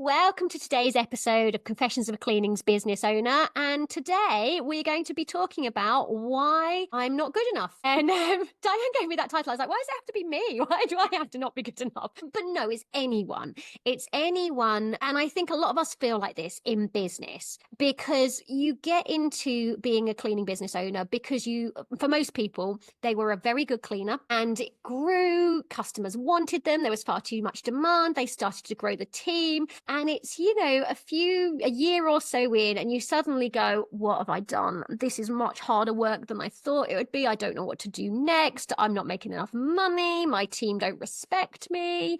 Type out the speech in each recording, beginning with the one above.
Welcome to today's episode of Confessions of a Cleanings Business Owner. And today we're going to be talking about why I'm not good enough. And Diane gave me that title. I was like, why does it have to be me? Why do I have to not be good enough? But no, it's anyone. It's anyone. And I think a lot of us feel like this in business because you get into being a cleaning business owner because for most people, they were a very good cleaner and it grew. Customers wanted them. There was far too much demand. They started to grow the team. And it's, a year or so in, and you suddenly go, what have I done? This is much harder work than I thought it would be. I don't know what to do next. I'm not making enough money. My team don't respect me.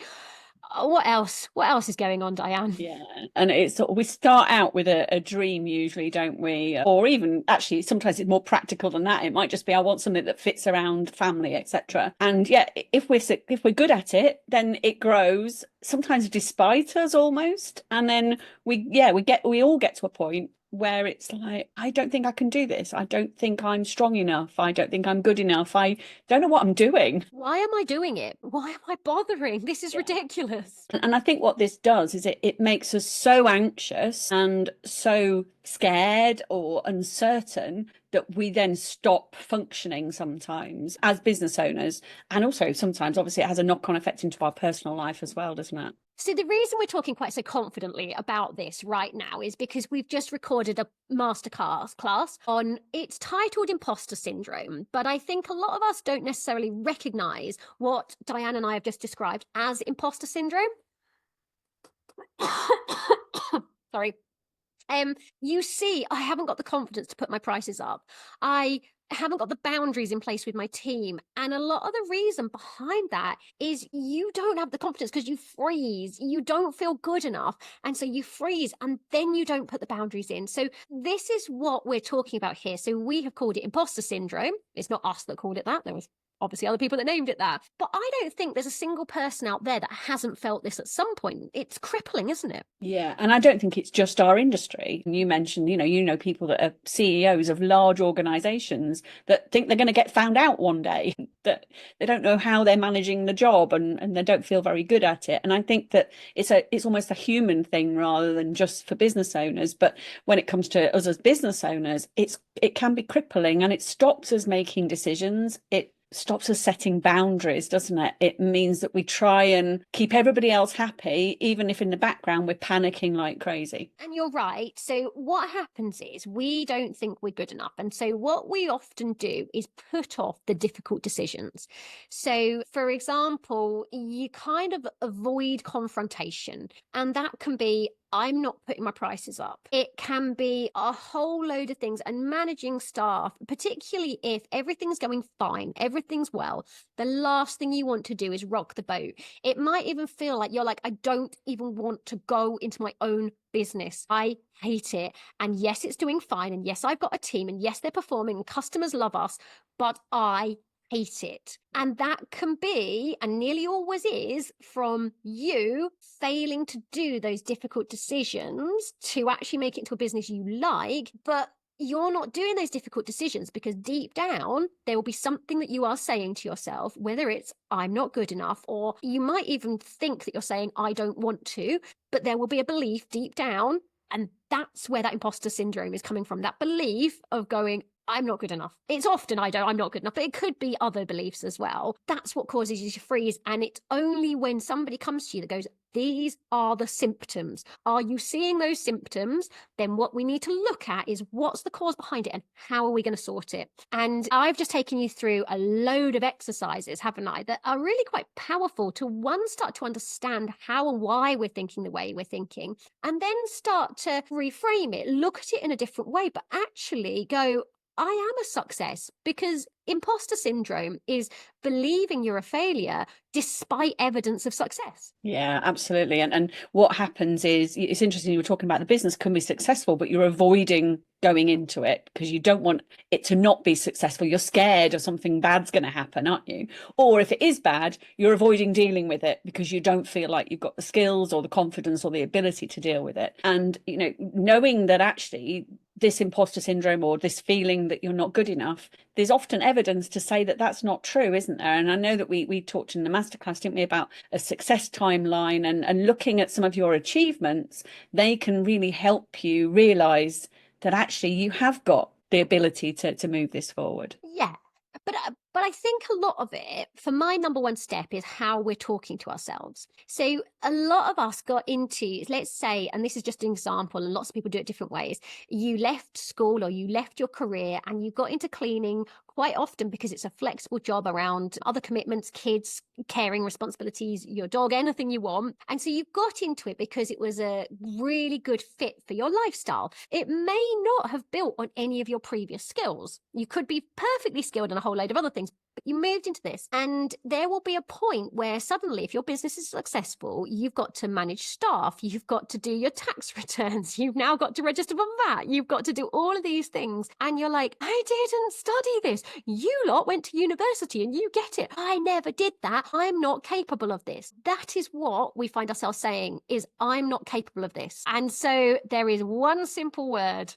What else? What else is going on, Diane? Yeah, and it's we start out with a dream usually, don't we? Or even actually sometimes it's more practical than that. It might just be I want something that fits around family, etc. And yeah, if we're good at it, then it grows, sometimes despite us almost. And then we all get to a point where it's like, I don't think I can do this. I don't think I'm strong enough. I don't think I'm good enough. I don't know what I'm doing. Why am I doing it? Why am I bothering? This is ridiculous. And I think what this does is it makes us so anxious and so scared or uncertain that we then stop functioning sometimes as business owners. And also sometimes, obviously, it has a knock-on effect into our personal life as well, doesn't it? So the reason we're talking quite so confidently about this right now is because we've just recorded a masterclass on, it's titled Imposter Syndrome, but I think a lot of us don't necessarily recognize what Diane and I have just described as imposter syndrome. Sorry. You see, I haven't got the confidence to put my prices up. I haven't got the boundaries in place with my team. And a lot of the reason behind that is you don't have the confidence because you freeze. You don't feel good enough. And so you freeze and then you don't put the boundaries in. So this is what we're talking about here. So we have called it imposter syndrome. It's not us that called it that. There was obviously other people that named it that. But I don't think there's a single person out there that hasn't felt this at some point. It's crippling, isn't it? Yeah. And I don't think it's just our industry. You mentioned, people that are CEOs of large organizations that think they're going to get found out one day, that they don't know how they're managing the job and they don't feel very good at it. And I think that it's almost a human thing rather than just for business owners. But when it comes to us as business owners, it can be crippling and it stops us making decisions. It stops us setting boundaries, doesn't it? It means that we try and keep everybody else happy, even if in the background we're panicking like crazy. And you're right. So what happens is we don't think we're good enough. And so what we often do is put off the difficult decisions. So for example, you kind of avoid confrontation, and that can be, I'm not putting my prices up. It can be a whole load of things, and managing staff, particularly if everything's going fine, everything's well, the last thing you want to do is rock the boat. It might even feel like you're like, I don't even want to go into my own business. I hate it. And yes, it's doing fine. And yes, I've got a team. And yes, they're performing and customers love us, but I hate it. And that can be, and nearly always is, from you failing to do those difficult decisions to actually make it into a business you like, but you're not doing those difficult decisions because deep down there will be something that you are saying to yourself, whether it's I'm not good enough, or you might even think that you're saying I don't want to, but there will be a belief deep down. And that's where that imposter syndrome is coming from, that belief of going, I'm not good enough. It's often I'm not good enough, but it could be other beliefs as well. That's what causes you to freeze. And it's only when somebody comes to you that goes, these are the symptoms. Are you seeing those symptoms? Then what we need to look at is what's the cause behind it and how are we going to sort it? And I've just taken you through a load of exercises, haven't I, that are really quite powerful to start to understand how and why we're thinking the way we're thinking, and then start to reframe it, look at it in a different way, but actually go, I am a success, because imposter syndrome is believing you're a failure despite evidence of success. Yeah, absolutely. And what happens is, it's interesting, you were talking about the business can be successful, but you're avoiding going into it because you don't want it to not be successful. You're scared of something bad's going to happen, aren't you? Or if it is bad, you're avoiding dealing with it because you don't feel like you've got the skills or the confidence or the ability to deal with it. And, knowing that actually this imposter syndrome or this feeling that you're not good enough, there's often evidence to say that that's not true, isn't there? And I know that we talked in the masterclass, didn't we, about a success timeline, and looking at some of your achievements, they can really help you realize that actually you have got the ability to move this forward. Yeah. But I think a lot of it, for my number one step, is how we're talking to ourselves. So a lot of us got into, let's say, and this is just an example, and lots of people do it different ways. You left school or you left your career and you got into cleaning quite often because it's a flexible job around other commitments, kids, caring responsibilities, your dog, anything you want. And so you got into it because it was a really good fit for your lifestyle. It may not have built on any of your previous skills. You could be perfectly skilled in a whole load of other things, but you moved into this. And there will be a point where suddenly, if your business is successful, you've got to manage staff, you've got to do your tax returns, you've now got to register for VAT, you've got to do all of these things. And you're like, I didn't study this. You lot went to university and you get it. I never did that. I'm not capable of this. That is what we find ourselves saying, is I'm not capable of this. And so there is one simple word.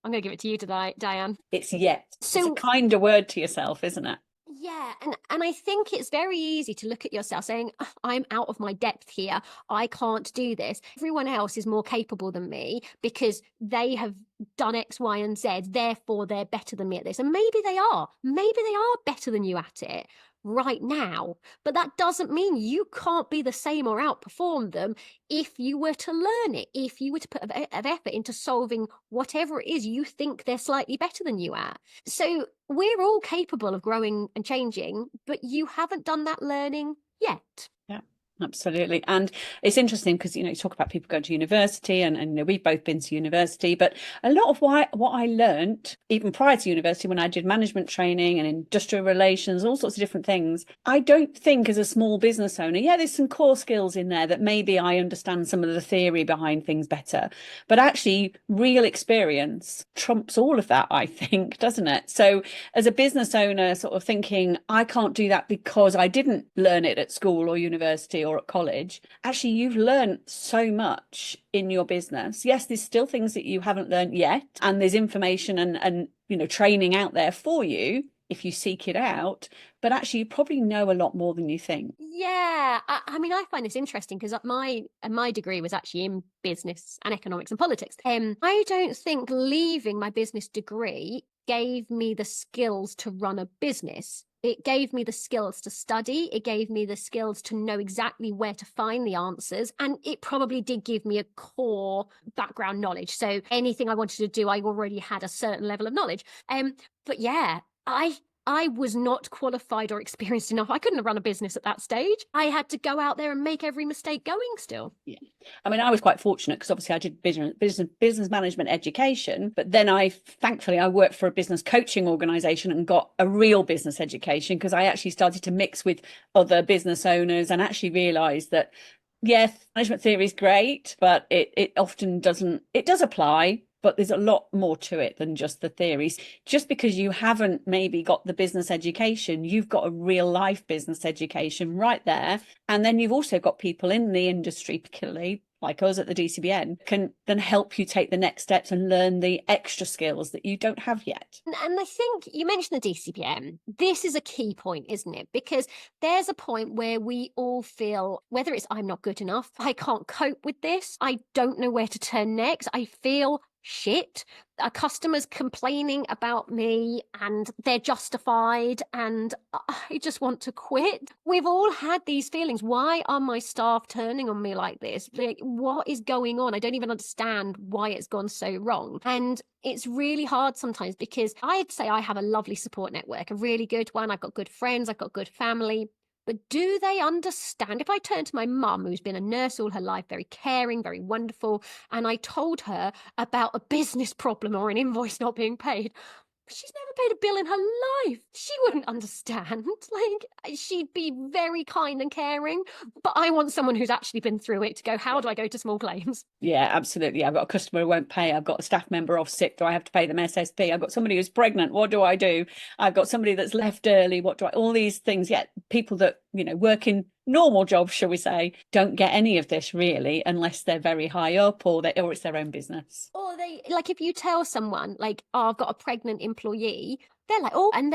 I'm going to give it to you today, Diane. It's yet. So, it's a kinder word to yourself, isn't it? yeah, and I think it's very easy to look at yourself saying, I'm out of my depth here. I can't do this. Everyone else is more capable than me because they have done X, Y, and Z. Therefore, they're better than me at this. And maybe they are. Maybe they are better than you at it right now. But that doesn't mean you can't be the same or outperform them if you were to learn it, if you were to put of effort into solving whatever it is you think they're slightly better than you at. So we're all capable of growing and changing, but you haven't done that learning yet. Yeah, absolutely. And it's interesting because, you talk about people going to university and we've both been to university, but a lot of what I learned, even prior to university, when I did management training and industrial relations, all sorts of different things, I don't think as a small business owner, there's some core skills in there that maybe I understand some of the theory behind things better, but actually real experience trumps all of that, I think, doesn't it? So as a business owner, sort of thinking, I can't do that because I didn't learn it at school or university or at college, actually you've learned so much in your business. Yes, there's still things that you haven't learned yet, and there's information and training out there for you if you seek it out, but actually you probably know a lot more than you think. Yeah, I mean, I find this interesting because my degree was actually in business and economics and politics. I don't think leaving my business degree gave me the skills to run a business. It gave me the skills to study. It gave me the skills to know exactly where to find the answers. And it probably did give me a core background knowledge. So anything I wanted to do, I already had a certain level of knowledge. But yeah, I was not qualified or experienced enough. I couldn't have run a business at that stage. I had to go out there and make every mistake going still. Yeah. I mean, I was quite fortunate because obviously I did business management education, but then thankfully I worked for a business coaching organization and got a real business education because I actually started to mix with other business owners and actually realized that, yes, management theory is great, but it often doesn't, it does apply, but there's a lot more to it than just the theories. Just because you haven't maybe got the business education, you've got a real life business education right there. And then you've also got people in the industry, particularly like us at the DCBN, can then help you take the next steps and learn the extra skills that you don't have yet. And I think you mentioned the DCBN. This is a key point, isn't it? Because there's a point where we all feel, whether it's I'm not good enough, I can't cope with this, I don't know where to turn next, I feel shit, a customer's complaining about me and they're justified and I just want to quit. We've all had these feelings. Why are my staff turning on me like this? Like, what is going on? I don't even understand why it's gone so wrong. And it's really hard sometimes because I'd say I have a lovely support network, a really good one. I've got good friends, I've got good family. But do they understand? If I turn to my mum, who's been a nurse all her life, very caring, very wonderful, and I told her about a business problem or an invoice not being paid, she's never paid a bill in her life. She wouldn't understand. Like, she'd be very kind and caring, but I want someone who's actually been through it to go, how do I go to small claims? Yeah, absolutely. I've got a customer who won't pay. I've got a staff member off sick. Do I have to pay them SSP? I've got somebody who's pregnant. What do I do? I've got somebody that's left early. What do I, all these things. Yet people that, work in normal jobs, shall we say, don't get any of this really, unless they're very high up or it's their own business. Or Or they, like, if you tell someone like, oh, I've got a pregnant employee, they're like, oh, and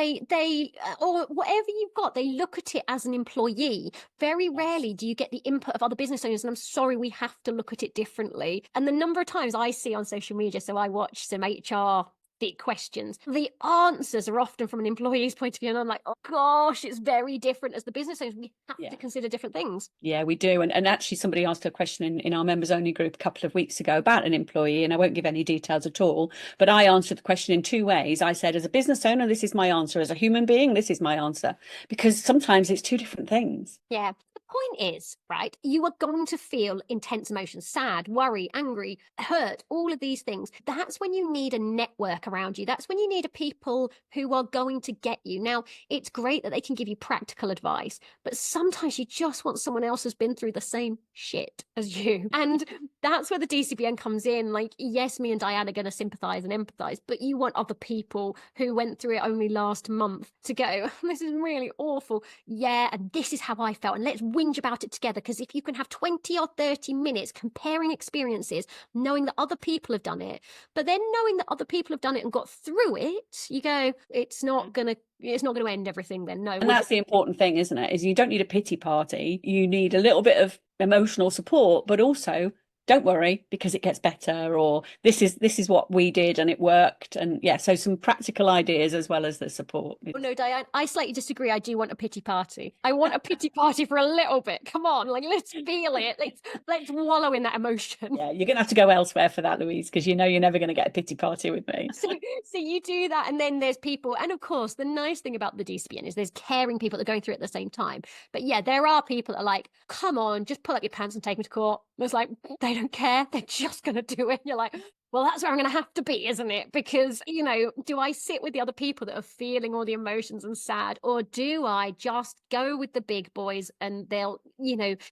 or whatever you've got, they look at it as an employee. Very Yes. rarely do you get the input of other business owners. And I'm sorry, we have to look at it differently. And the number of times I see on social media, so I watch some HR big questions, the answers are often from an employee's point of view. And I'm like, oh gosh, it's very different. As the business owners, we have Yeah. to consider different things. Yeah, we do. And actually, somebody asked a question in our members only group a couple of weeks ago about an employee, and I won't give any details at all. But I answered the question in two ways. I said, as a business owner, this is my answer. As a human being, this is my answer. Because sometimes it's two different things. Yeah. The point is, right, you are going to feel intense emotions, sad, worry, angry, hurt, all of these things. That's when you need a network around you. That's when you need a people who are going to get you. Now, it's great that they can give you practical advice, but sometimes you just want someone else who's been through the same shit as you. And that's where the DCBN comes in. Like, yes, me and Diane are going to sympathize and empathize, but you want other people who went through it only last month to go, this is really awful. Yeah, and this is how I felt. And let's whinge about it together. Because if you can have 20 or 30 minutes comparing experiences, knowing that other people have done it, but then knowing that other people have done it and got through it, you go, it's not going to end everything then. No. And that's the important thing, isn't it? Is you don't need a pity party. You need a little bit of emotional support, but also don't worry because it gets better, or this is what we did and it worked. And yeah, so some practical ideas as well as the support. Oh, no, Diane, I slightly disagree. I do want a pity party. I want a pity party for a little bit. Come on, like, let's feel it. Let's wallow in that emotion. Yeah, you're gonna have to go elsewhere for that, Louise, because you know you're never going to get a pity party with me. So you do that, and then there's people, and of course, the nice thing about the DCBN is there's caring people that are going through it at the same time. But yeah, there are people that are like, come on, just pull up your pants and take me to court. It's like, they don't care. They're just going to do it. You're like, well, that's where I'm going to have to be, isn't it? Because, do I sit with the other people that are feeling all the emotions and sad, or do I just go with the big boys and they'll,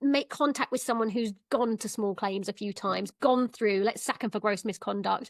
make contact with someone who's gone to small claims a few times, gone through, let's sack them for gross misconduct.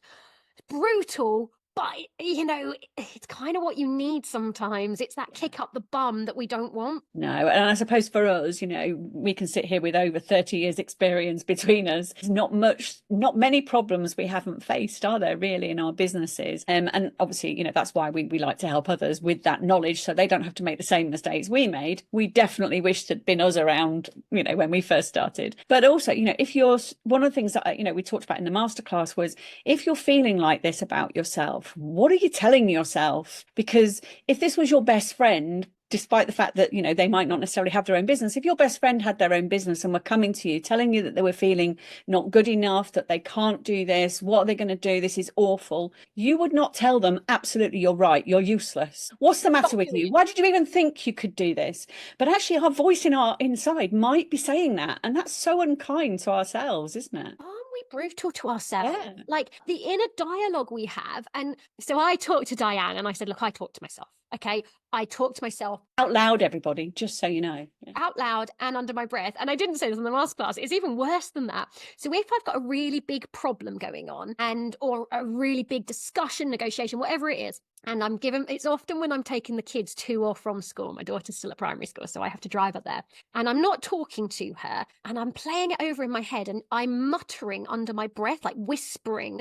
Brutal, but it's kind of what you need sometimes. It's that kick up the bum that we don't want. No, and I suppose for us, we can sit here with over 30 years experience between us. There's not many problems we haven't faced, are there, really, in our businesses? And obviously, that's why we like to help others with that knowledge so they don't have to make the same mistakes we made. We definitely wish there'd been us around, when we first started. But also, if you're, one of the things that, we talked about in the masterclass was, if you're feeling like this about yourself, what are you telling yourself? Because if this was your best friend, despite the fact that, they might not necessarily have their own business, if your best friend had their own business and were coming to you, telling you that they were feeling not good enough, that they can't do this, what are they going to do? This is awful. You would not tell them, absolutely, you're right, you're useless. What's the matter with you? Why did you even think you could do this? But actually, our voice in our inside might be saying that. And that's so unkind to ourselves, isn't it? Aren't we brutal to ourselves? Yeah. Like, the inner dialogue we have. And so I talked to Diane and I said, look, I talk to myself. Okay. I talk to myself Out loud, everybody, just so you know. Yeah. out loud and under my breath. And I didn't say this in the masterclass. It's even worse than that. So if I've got a really big problem going on or a really big discussion, negotiation, whatever it is, and it's often when I'm taking the kids to or from school. My daughter's still at primary school, so I have to drive her there. And I'm not talking to her, and I'm playing it over in my head, and I'm muttering under my breath, like whispering.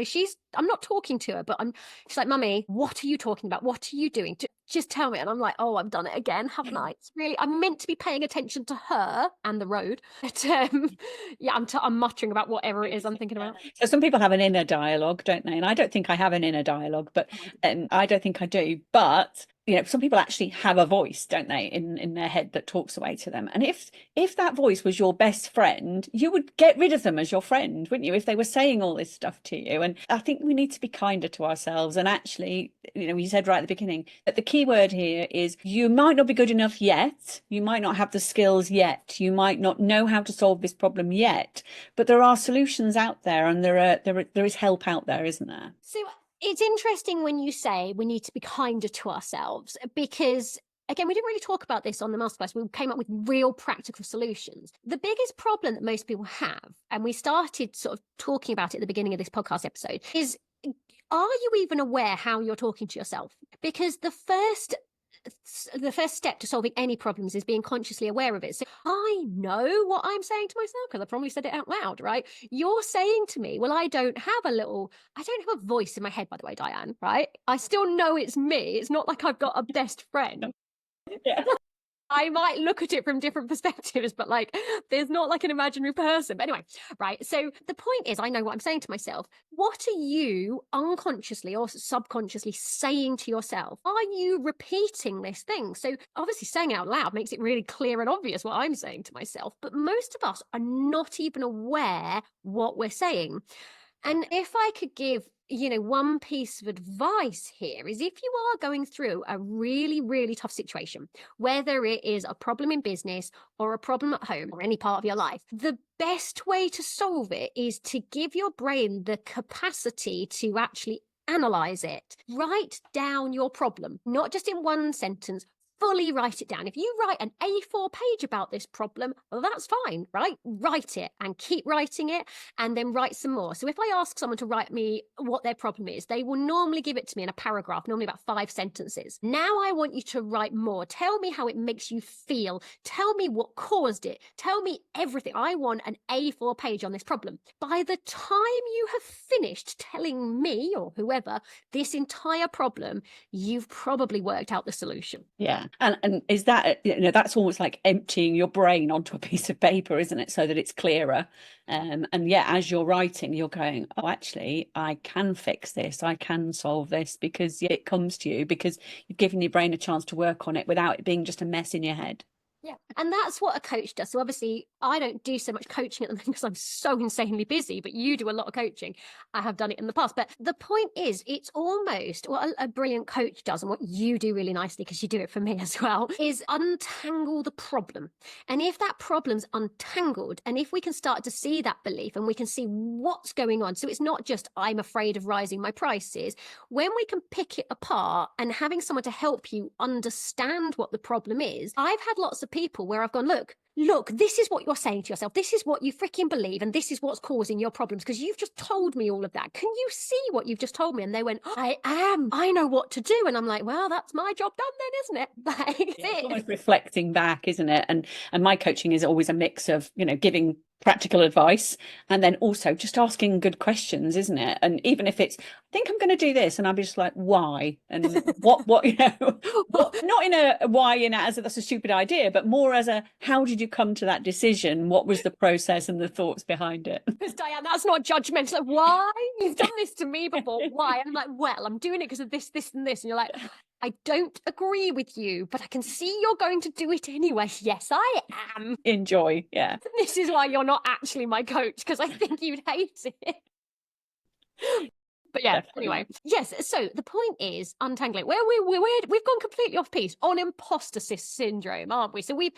I'm not talking to her, but she's like, Mummy, what are you talking about? What are you doing? Just tell me. And I'm like, oh, I've done it again, haven't I? It's really, I'm meant to be paying attention to her and the road. But yeah, I'm muttering about whatever it is I'm thinking about. So some people have an inner dialogue, don't they? And I don't think I have an inner dialogue, but I don't think I do. But some people actually have a voice, don't they, in their head that talks away to them. And if that voice was your best friend, you would get rid of them as your friend, wouldn't you, if they were saying all this stuff to you? And I think we need to be kinder to ourselves. And actually, you said right at the beginning that the key word here is, you might not be good enough yet. You might not have the skills yet. You might not know how to solve this problem yet. But there are solutions out there, and there is help out there, isn't there? So it's interesting when you say we need to be kinder to ourselves, because again, we didn't really talk about this on the masterclass. We came up with real practical solutions. The biggest problem that most people have, and we started sort of talking about it at the beginning of this podcast episode, is, are you even aware how you're talking to yourself? Because the first the first step to solving any problems is being consciously aware of it. So I know what I'm saying to myself because I probably said it out loud, right? You're saying to me, well, I don't have a voice in my head, by the way, Diane, right? I still know it's me. It's not like I've got a best friend. Yeah. I might look at it from different perspectives, but like there's not like an imaginary person. But anyway, right. So the point is, I know what I'm saying to myself. What are you unconsciously or subconsciously saying to yourself? Are you repeating this thing? So obviously saying it out loud makes it really clear and obvious what I'm saying to myself. But most of us are not even aware what we're saying. And if I could give, one piece of advice here is if you are going through a really, really tough situation, whether it is a problem in business or a problem at home or any part of your life, the best way to solve it is to give your brain the capacity to actually analyze it. Write down your problem, not just in one sentence, fully write it down. If you write an A4 page about this problem, well, that's fine, right? Write it and keep writing it and then write some more. So if I ask someone to write me what their problem is, they will normally give it to me in a paragraph, normally about 5 sentences. Now I want you to write more. Tell me how it makes you feel. Tell me what caused it. Tell me everything. I want an A4 page on this problem. By the time you have finished telling me or whoever this entire problem, you've probably worked out the solution. Yeah. And is that, that's almost like emptying your brain onto a piece of paper, isn't it? So that it's clearer. And yeah, as you're writing, you're going, oh, actually, I can fix this. I can solve this because it comes to you because you've given your brain a chance to work on it without it being just a mess in your head. Yeah. And that's what a coach does. So obviously I don't do so much coaching at the moment because I'm so insanely busy, but you do a lot of coaching. I have done it in the past. But the point is, it's almost what a brilliant coach does, and what you do really nicely, because you do it for me as well, is untangle the problem. And if that problem's untangled, and if we can start to see that belief and we can see what's going on, so it's not just I'm afraid of rising my prices, when we can pick it apart and having someone to help you understand what the problem is. I've had lots of people where I've gone, look, this is what you're saying to yourself. This is what you freaking believe. And this is what's causing your problems because you've just told me all of that. Can you see what you've just told me? And they went, I know what to do. And I'm like, well, that's my job done then, isn't it? Like, yeah, it's almost reflecting back, isn't it? And my coaching is always a mix of, giving practical advice and then also just asking good questions, isn't it? And even if it's, I think I'm going to do this, and I'll be just like, why? And what not in a why as that's a stupid idea, but more as a, how did you come to that decision? What was the process and the thoughts behind it? Because Diane, that's not judgmental. Like, why? You've done this to me before. Why? And I'm like, well, I'm doing it because of this, this, and this. And you're like, I don't agree with you, but I can see you're going to do it anyway. Yes, I am. Enjoy. Yeah. This is why you're not actually my coach, because I think you'd hate it. But yeah, Definitely. anyway, yes. So the point is untangling. We've gone completely off piece on imposter syndrome, aren't we? So we've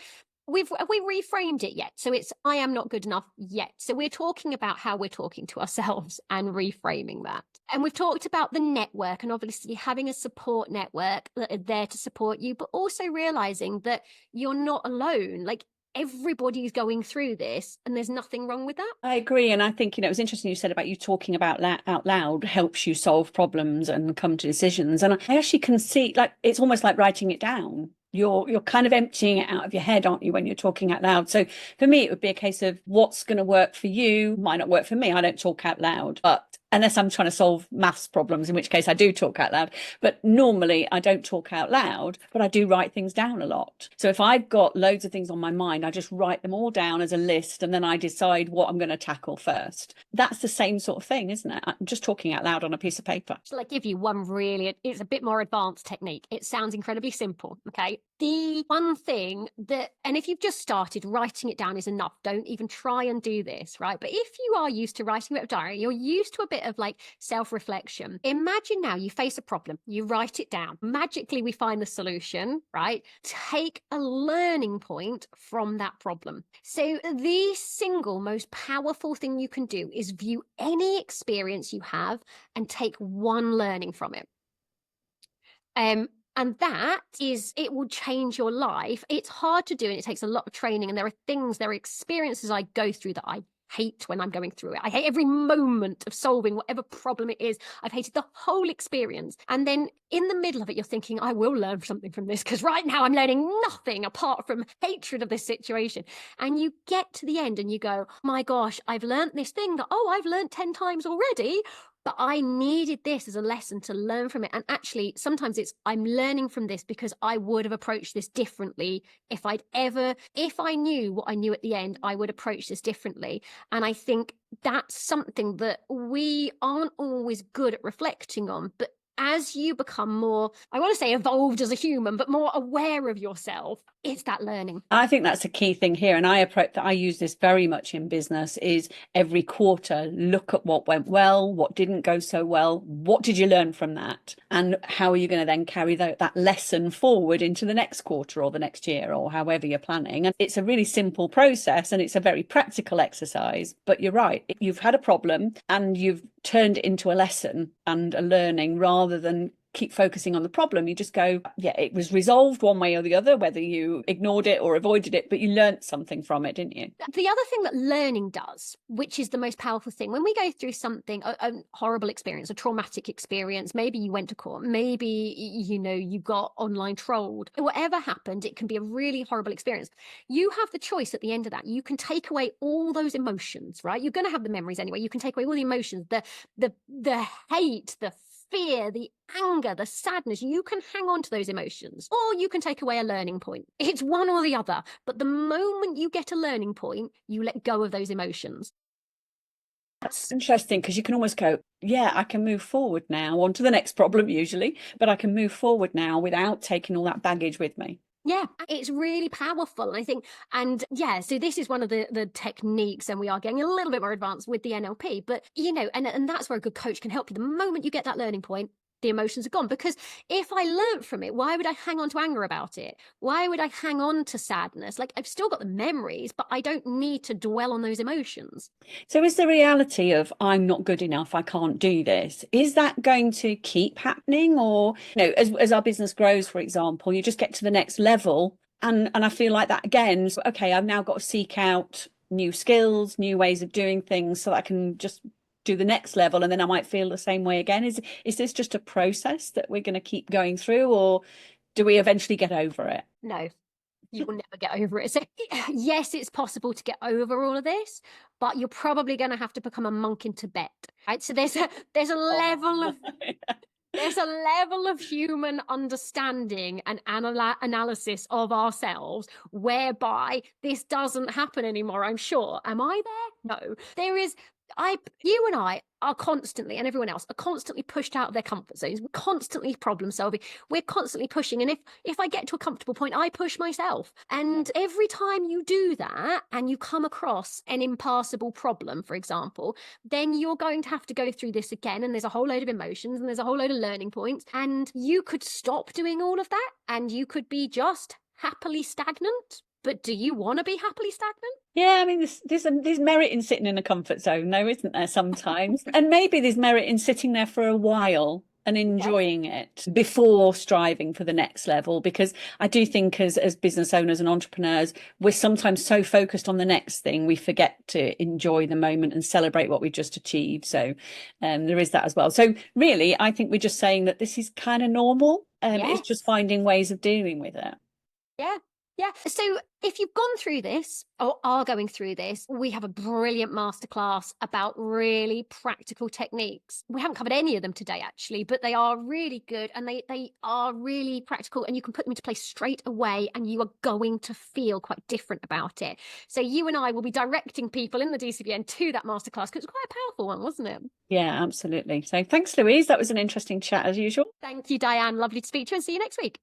reframed it yet. So it's I am not good enough yet. So we're talking about how we're talking to ourselves and reframing that. And we've talked about the network and obviously having a support network that are there to support you, but also realizing that you're not alone. Like everybody's going through this and there's nothing wrong with that. I agree. And I think, it was interesting you said about you talking about out loud helps you solve problems and come to decisions. And I actually can see, like, it's almost like writing it down. You're kind of emptying it out of your head, aren't you, when you're talking out loud? So for me, it would be a case of what's going to work for you might not work for me. I don't talk out loud, but unless I'm trying to solve maths problems, in which case I do talk out loud. But normally I don't talk out loud, but I do write things down a lot. So if I've got loads of things on my mind, I just write them all down as a list and then I decide what I'm going to tackle first. That's the same sort of thing, isn't it? I'm just talking out loud on a piece of paper. Shall I give you one it's a bit more advanced technique. It sounds incredibly simple, okay? The one thing that, and if you've just started, writing it down is enough. Don't even try and do this, right? But if you are used to writing a bit of diary, you're used to a bit of like self-reflection. Imagine now you face a problem, you write it down. Magically, we find the solution, right? Take a learning point from that problem. So the single most powerful thing you can do is view any experience you have and take one learning from it. And that is, it will change your life. It's hard to do and it takes a lot of training. And there are experiences I go through that I hate when I'm going through it. I hate every moment of solving whatever problem it is. I've hated the whole experience. And then in the middle of it, you're thinking, I will learn something from this, because right now I'm learning nothing apart from hatred of this situation. And you get to the end and you go, my gosh, I've learned this thing that, I've learned 10 times already. But I needed this as a lesson to learn from it. And actually, sometimes I'm learning from this because I would have approached this differently if I knew what I knew at the end, I would approach this differently. And I think that's something that we aren't always good at reflecting on. But as you become more, I want to say evolved as a human, but more aware of yourself, it's that learning. I think that's a key thing here. And I use this very much in business, is every quarter, look at what went well, what didn't go so well. What did you learn from that? And how are you going to then carry that lesson forward into the next quarter or the next year or however you're planning? And it's a really simple process and it's a very practical exercise. But you're right. You've had a problem and you've turned it into a lesson and a learning, rather than keep focusing on the problem. You just go, yeah, it was resolved one way or the other, whether you ignored it or avoided it, but you learnt something from it, didn't you? The other thing that learning does, which is the most powerful thing, when we go through something, a horrible experience, a traumatic experience, maybe you went to court, maybe, you got online trolled, whatever happened, it can be a really horrible experience. You have the choice at the end of that. You can take away all those emotions, right? You're going to have the memories anyway. You can take away all the emotions, the hate, the fear, the anger, the sadness. You can hang on to those emotions, or you can take away a learning point. It's one or the other. But the moment you get a learning point, you let go of those emotions. That's interesting, because you can almost go, yeah, I can move forward now on to the next problem usually, but I can move forward now without taking all that baggage with me. Yeah, it's really powerful, I think. And yeah, so this is one of the techniques, and we are getting a little bit more advanced with the NLP, but and that's where a good coach can help you. The moment you get that learning point, the emotions are gone. Because if I learnt from it, why would I hang on to anger about it? Why would I hang on to sadness? Like, I've still got the memories, but I don't need to dwell on those emotions. So is the reality of I'm not good enough, I can't do this, is that going to keep happening? Or, as our business grows, for example, you just get to the next level and I feel like that again. So, okay, I've now got to seek out new skills, new ways of doing things so that I can just do the next level, and then I might feel the same way again. Is this just a process that we're going to keep going through, or do we eventually get over it? No, you will never get over it. So yes, it's possible to get over all of this, but you're probably going to have to become a monk in Tibet, right? So there's a level of there's a level of human understanding and analysis of ourselves whereby this doesn't happen anymore, I'm sure. Am I there? No. There is, you and I are constantly, and everyone else are constantly pushed out of their comfort zones. We're constantly problem solving. We're constantly pushing. And if I get to a comfortable point, I push myself. And every time you do that and you come across an impassable problem, for example, then you're going to have to go through this again. And there's a whole load of emotions and there's a whole load of learning points. And you could stop doing all of that and you could be just happily stagnant. But do you want to be happily stagnant? Yeah, I mean, there's merit in sitting in a comfort zone, though, isn't there, sometimes? And maybe there's merit in sitting there for a while and enjoying it before striving for the next level. Because I do think as business owners and entrepreneurs, we're sometimes so focused on the next thing, we forget to enjoy the moment and celebrate what we just achieved. So there is that as well. So really, I think we're just saying that this is kind of normal. It's just finding ways of dealing with it. Yeah. Yeah. So if you've gone through this or are going through this, we have a brilliant masterclass about really practical techniques. We haven't covered any of them today, actually, but they are really good and they are really practical, and you can put them into place straight away and you are going to feel quite different about it. So you and I will be directing people in the DCBN to that masterclass, because it's quite a powerful one, wasn't it? Yeah, absolutely. So thanks, Louise. That was an interesting chat as usual. Thank you, Diane. Lovely to speak to you, and see you next week.